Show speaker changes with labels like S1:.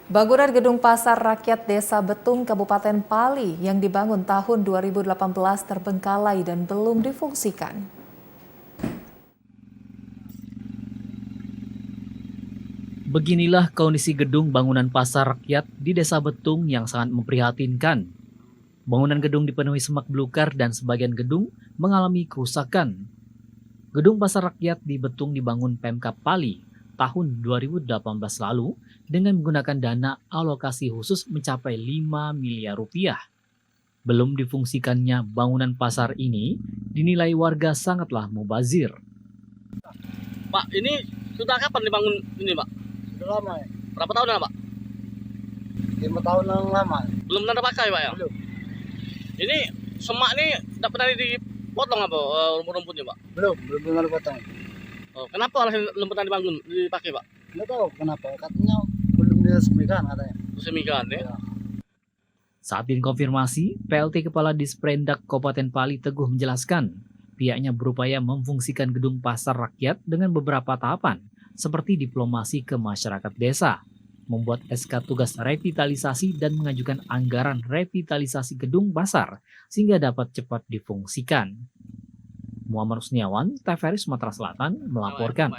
S1: Bangunan gedung pasar rakyat Desa Betung, Kabupaten Pali yang dibangun tahun 2018 terbengkalai dan belum difungsikan.
S2: Beginilah kondisi gedung bangunan pasar rakyat di Desa Betung yang sangat memprihatinkan. Bangunan gedung dipenuhi semak belukar dan sebagian gedung mengalami kerusakan. Gedung pasar rakyat di Betung dibangun Pemkab Pali tahun 2018 lalu dengan menggunakan dana alokasi khusus mencapai 5 miliar rupiah. Belum difungsikannya bangunan pasar ini dinilai warga sangatlah mubazir.
S3: Pak, ini sudah kapan dibangun ini, Pak?
S4: Sudah lama ya?
S3: Berapa tahun ya, Pak?
S4: 5 tahun yang lama.
S3: Belum pernah pakai, Pak ya?
S4: Belum.
S3: Ini semak nih tidak pernah dipotong apa rumput-rumputnya, Pak?
S4: Belum pernah dipotong.
S3: Oh, kenapa alasan belum pernah dipakai, Pak?
S4: Nggak tahu kenapa, katanya belum diresmikan katanya.
S3: Resmikan ya.
S4: Ya.
S2: Saat dikonfirmasi, PLT Kepala Disprendak Kabupaten Pali Teguh menjelaskan, pihaknya berupaya memfungsikan gedung pasar rakyat dengan beberapa tahapan, seperti diplomasi ke masyarakat desa, membuat SK tugas revitalisasi dan mengajukan anggaran revitalisasi gedung pasar sehingga dapat cepat difungsikan. Muhammad Rusniawan, TVRI Sumatera Selatan melaporkan.